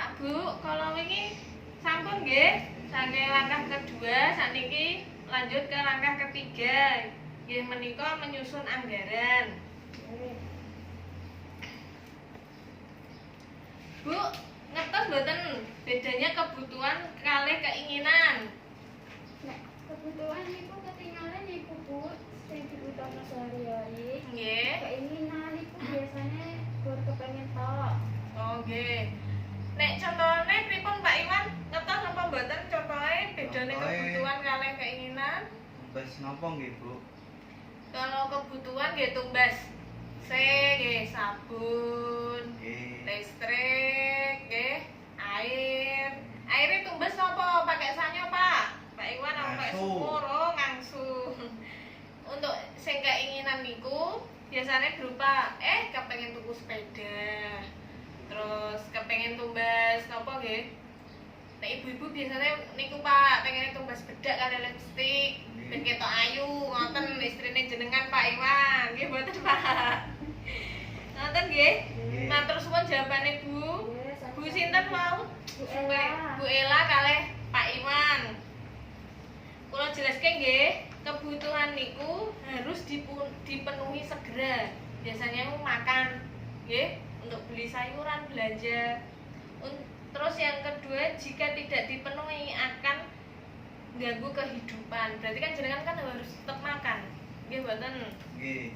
Pak Bu, kalau ini sampun nggih, saking langkah kedua, sakniki lanjut ke langkah ketiga. Nggih menika menyusun anggaran. Bu, ngertos mboten bedanya kebutuhan kalih keinginan? Nek kebutuhan niku ketinggalan niku Bu, sing dibutuhno sehari-hari. Nggih. Keinginan niku biasanya buat kepengen tok. Oh nggih. Nek contone pripun Pak Iwan? Ngertos napa mboten contohe bedane kebutuhan kalih keinginan? Tumbas napa nggih, Bu? Kalau kebutuhan nggih tumbas nggih sabun, listrik, nggih, air. Airnya tumbas napa? Pakai sanyo, Pak? Pak Iwan apa pakai sumur? Oh, ngangsu. Untuk sing keinginan niku biasanya berupa kepengen tuku sepeda. Terus kepengen tumbas napa nggih? Nek ibu-ibu biasanya niku Pak, pengen tumbas bedak kali lipstik. Ben ketok ayu, ngoten istrine jenengan Pak Iwan. Nggih mboten Pak. Ngoten nggih. Matur suwun jawabane Bu. Bu sinten wau? Bu Ela kalih Pak Iwan. Kula jelaske nggih, kebutuhan niku harus dipenuhi segera. Biasanya makan, nggih, untuk beli sayuran, belanja. Terus yang kedua, jika tidak dipenuhi akan ganggu kehidupan. Berarti kan jenengan kan harus tetap makan. Nggih mboten? Nggih.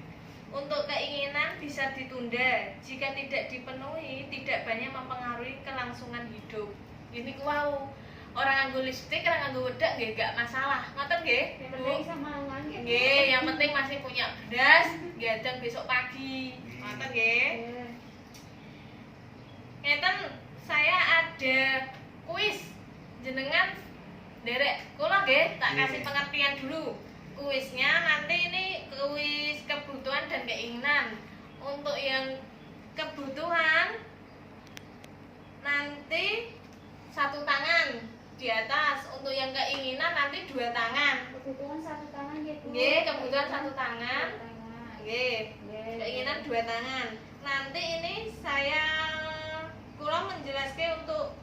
Untuk keinginan bisa ditunda. Jika tidak dipenuhi, tidak banyak mempengaruhi kelangsungan hidup. Ini wow. Orang nganggo lipstik, orang nganggo wedak nggih gak masalah. Ngoten nggih? Yang penting semangat nggih. Nggih, yang penting masih punya beras, gadang besok pagi. Ngoten nggih? Ngeten, saya ada kuis. Jenengan derek kula nggih, tak kasih pengertian dulu. Kuisnya nanti ini kuis kebutuhan dan keinginan. Untuk yang kebutuhan nanti satu tangan di atas, untuk yang keinginan nanti dua tangan. Kebutuhan satu tangan nggih Bu. Nggih, kebutuhan satu tangan. Satu tangan. Nggih. Keinginan dua tangan. Nanti ini saya kula menjelaskan untuk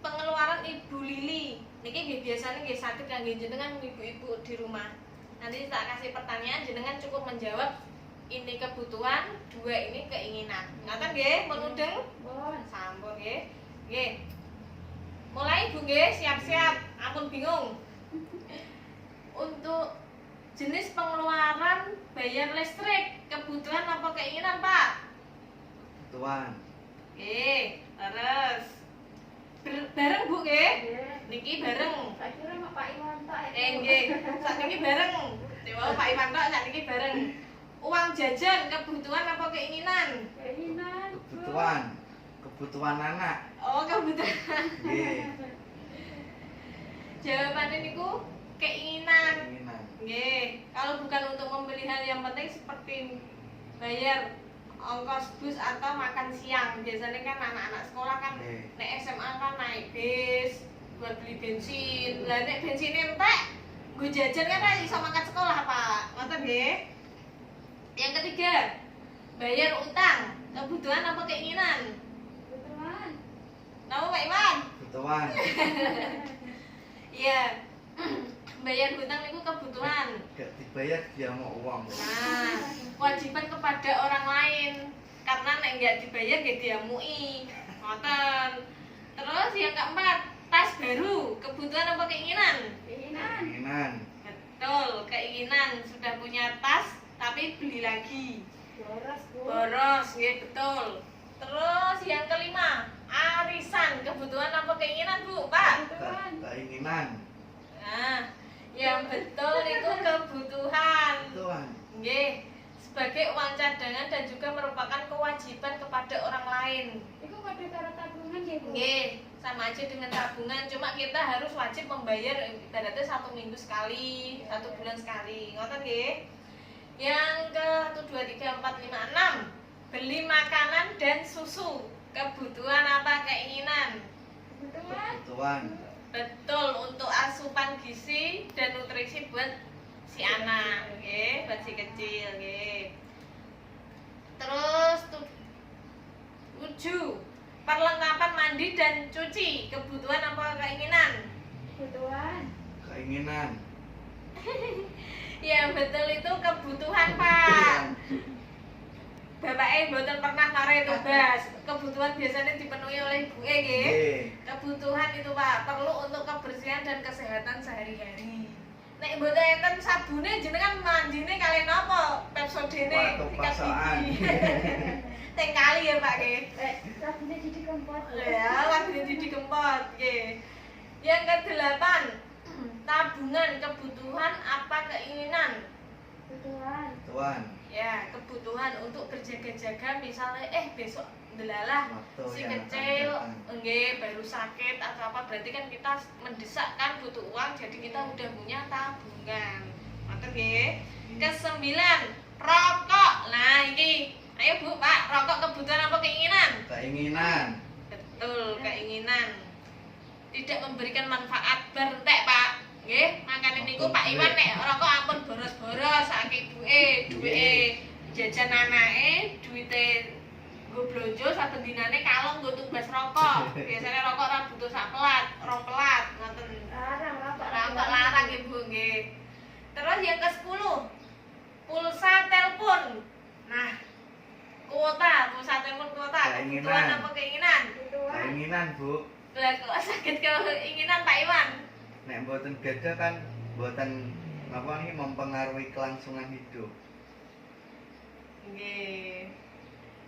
pengeluaran Ibu Lili. Niki nggih biasanya nggih saged kangge jenengan ibu-ibu di rumah. Nanti tak kasih pertanyaan, jenengan cukup menjawab ini kebutuhan, dua ini keinginan. Ngoten nggih, pun mudeng? Pun. Sampun nggih. Nggih. Mulai Bu nggih, siap-siap. Ampun bingung. Untuk jenis pengeluaran bayar listrik, kebutuhan apa keinginan, Pak? Kebutuhan. Terus bareng Bu nggih? Nggih. Niki bareng. Tak kira mak Pak Iwan tok. Nggih, sakniki bareng. Dewa Pak Iwan tok sakniki bareng. Uang jajan kebutuhan apa keinginan? Keinginan. Kebutuhan. Kebutuhan anak. Oh, kebutuhan. Nggih. Jawabannya niku keinginan. Keinginan. Nggih, kalau bukan untuk membeli hal yang penting seperti bayar ongkos bus atau makan siang. Biasanya kan anak-anak sekolah kan nek SMA kan naik bis buat beli bensin. Lah nek bensin entek, gue jajan kan ra iso makan sekolah, Pak. Ngoten nggih. Yang ketiga, bayar utang. Kebutuhan apa keinginan? Kebutuhan. Napa Pak Iwan? Kebutuhan. Iya. Bayar hutang itu kebutuhan. Gak dibayar dia mau uang. Nah, kewajiban kepada orang lain. Karena nek nggak dibayar nggak diamui. Ngoten. Terus yang keempat, tas baru. Kebutuhan apa keinginan? Keinginan. Keinginan. Betul, keinginan. Sudah punya tas tapi beli lagi. Boros Bu. Boros, ya betul. Terus yang kelima, arisan. Kebutuhan apa keinginan, Bu? Pak? Kebutuhan. Keinginan. Nah, yang betul itu kebutuhan. Kebutuhan. Nggih, sebagai uang cadangan dan juga merupakan kewajiban kepada orang lain. Iku kode karo tabungan nggih Bu. Nggih, sama aja dengan tabungan, cuma kita harus wajib membayar ibaratnya 1 minggu sekali, 1 bulan sekali. Ngoten nggih? Yang ke 1 2 3 4 5 6, beli makanan dan susu. Kebutuhan apa keinginan? Kebutuhan. Kebutuhan. Betul, untuk asupan gizi dan nutrisi buat si anak, nggih, buat si kecil, nggih. Terus 7 7. Perlengkapan mandi dan cuci. Kebutuhan apa keinginan? Kebutuhan. Keinginan. Ya betul, itu kebutuhan Pak. Bapak mboten pernah marahi tugas. Kebutuhan biasanya dipenuhi oleh ibu nggih. Nggih. Kebutuhan itu Pak, perlu untuk kebersihan dan kesehatan sehari-hari. Nek mboten enten sabune jenengan mandine kalian apa? Pepsodene Waktu pasokan. Teng kali ya Pak nggih. Sabunnya jadi kempot. Ya, lagi di kempot nggih. Yang ke-8, tabungan. Kebutuhan apa keinginan? Kebutuhan. Tuan. Ya, kebutuhan untuk berjaga-jaga, misalnya besok delalah Waktu si yang akan kecil datang. enggak baru sakit atau apa, berarti kan kita mendesak kan butuh uang, jadi kita udah punya tabungan. Ngoten nggih. Ke-9, rokok. Nah, ini ayo Bu, Pak, rokok kebutuhan apa keinginan? Keinginan. Betul, keinginan. Tidak memberikan manfaat, berentek Pak. Nggih, makane niku Pak Iwan nek rokok ampun boros-boros akeh duweke jajan anake, duwite nggo blonjo saben dinane kalong nggo tumbas rokok. Biasanya rokok ora butuh sak pelat, rong pelat, ngoten. Larang rokok. Rokok larang Ibu nggih. Terus yang ke-10, pulsa telepon. Nah, pulsa telepon kuota. Keinginan. Kebutuhan apa keinginan? Kebutuhan. Keinginan, Bu. Lah kok sakit keinginan Pak Iwan? Nek mboten beda kan mboten apa nih mempengaruhi kelangsungan hidup. Nggih.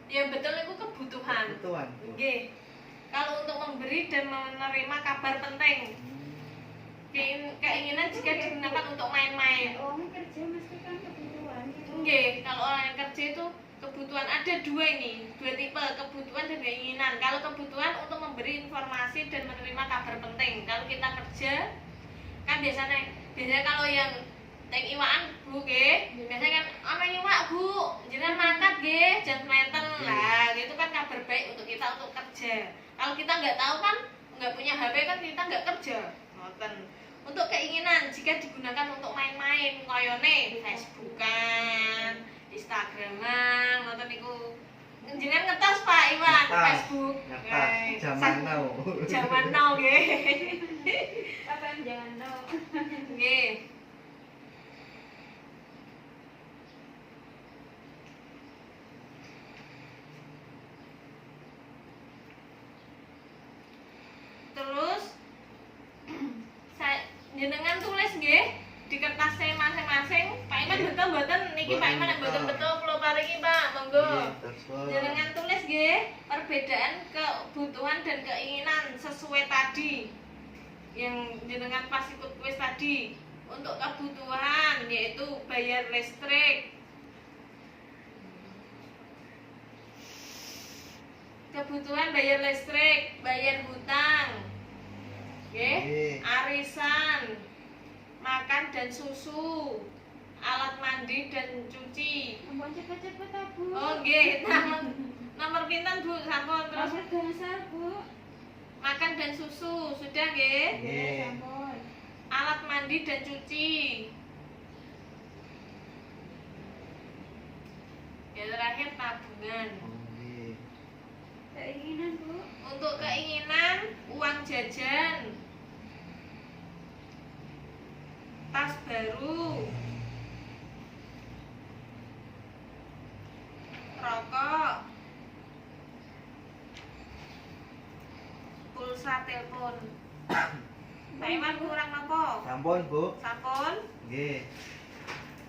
Ya betul itu kebutuhan. Kebutuhan, Bu. Nggih. Kalau untuk memberi dan menerima kabar penting, keinginan jika digunakan untuk main-main. Orang kerja mesti kan kebutuhan. Nggih, kalau orang yang kerja itu kebutuhan ada dua ini, dua tipe, kebutuhan dan keinginan. Kalau kebutuhan untuk memberi informasi dan menerima kabar penting. Kalau kita kerja kan biasanya kalau yang teng iwaan Bu nggih, biasanya kan ana iwak Bu, jenengan mangkat nggih jam menten. Lah, itu kan kabar baik untuk kita untuk kerja. Kalau kita nggak tahu kan, nggak punya HP kan kita nggak kerja. Ngoten. Untuk keinginan jika digunakan untuk main-main koyone Facebookan, Instagraman, ngoten niku. Jenengan ngetos Pak Iwan Ngetos. Facebook. Ngetos zaman now. Zaman now nggih. Apa yang jangan tahu. Nggih. Terus jenengan tulis nggih di kertas masing-masing. Pak Iman betul mboten niki Pak Iman nek mboten betul kula paringi Pak, monggo. Nggih, terus. Jenengan tulis nggih perbedaan kebutuhan dan keinginan sesuai tadi. Yang jenengan pas ikut kuis tadi. Untuk kebutuhan yaitu bayar listrik. Kebutuhan bayar listrik, bayar hutang. Nggih, Nggih. arisan, makan dan susu, alat mandi dan cuci. Ampun cepet-cepet ah, Bu. Oh nggih, nomor pinten Bu sampun terus Nomor dasar, Bu. makan dan susu sudah nggih. Nggih. Ampun. Alat mandi dan cuci. Ya terakhir tabungan. Nggih. Keinginan, Bu. Untuk keinginan uang jajan, tas baru, rokok, pulsa telepon. Pak Iwan kurang apa? Sampun, Bu. Sampun. Nggih.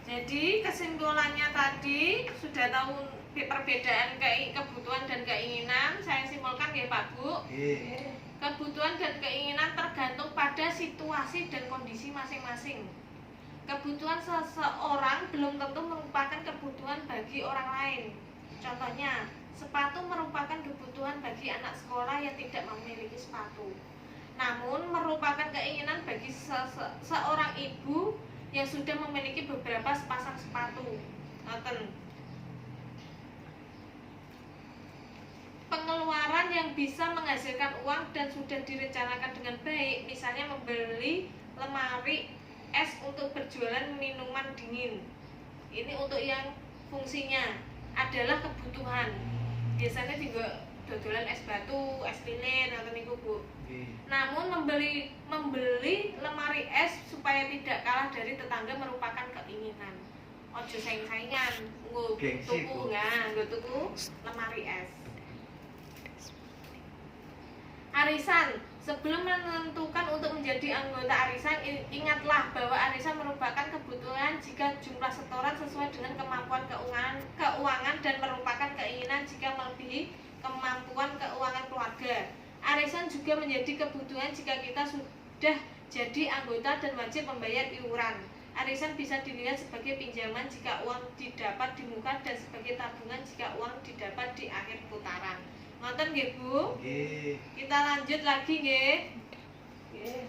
Jadi kesimpulannya tadi sudah tahu perbedaan kebutuhan dan keinginan. Saya simpulkan ya Pak Bu. Nggih. Kebutuhan dan keinginan tergantung pada situasi dan kondisi masing-masing. Kebutuhan seseorang belum tentu merupakan kebutuhan bagi orang lain. Contohnya, sepatu merupakan kebutuhan bagi anak sekolah yang tidak memiliki sepatu. Namun merupakan keinginan bagi seorang ibu yang sudah memiliki beberapa sepasang sepatu. Ngoten. Pengeluaran yang bisa menghasilkan uang dan sudah direncanakan dengan baik, misalnya membeli lemari es untuk berjualan minuman dingin. Ini untuk yang fungsinya adalah kebutuhan. Biasanya juga dodolan es batu, es lilin ngoten niku, Bu. Nggih. Namun membeli lemari es supaya tidak kalah dari tetangga merupakan keinginan. Ojo saing-saingan, nggo Gengsi, tuku Bu. nggo tuku lemari es. Arisan. Sebelum menentukan untuk menjadi anggota arisan, ingatlah bahwa arisan merupakan kebutuhan jika jumlah setoran sesuai dengan kemampuan keuangan dan merupakan keinginan jika melebihi kemampuan keuangan keluarga. Arisan juga menjadi kebutuhan jika kita sudah jadi anggota dan wajib membayar iuran. Arisan bisa dilihat sebagai pinjaman jika uang didapat di muka dan sebagai tabungan jika uang didapat di akhir putaran. Ngoten nggih, Bu? Nggih. Kita lanjut lagi nggih. Nggih.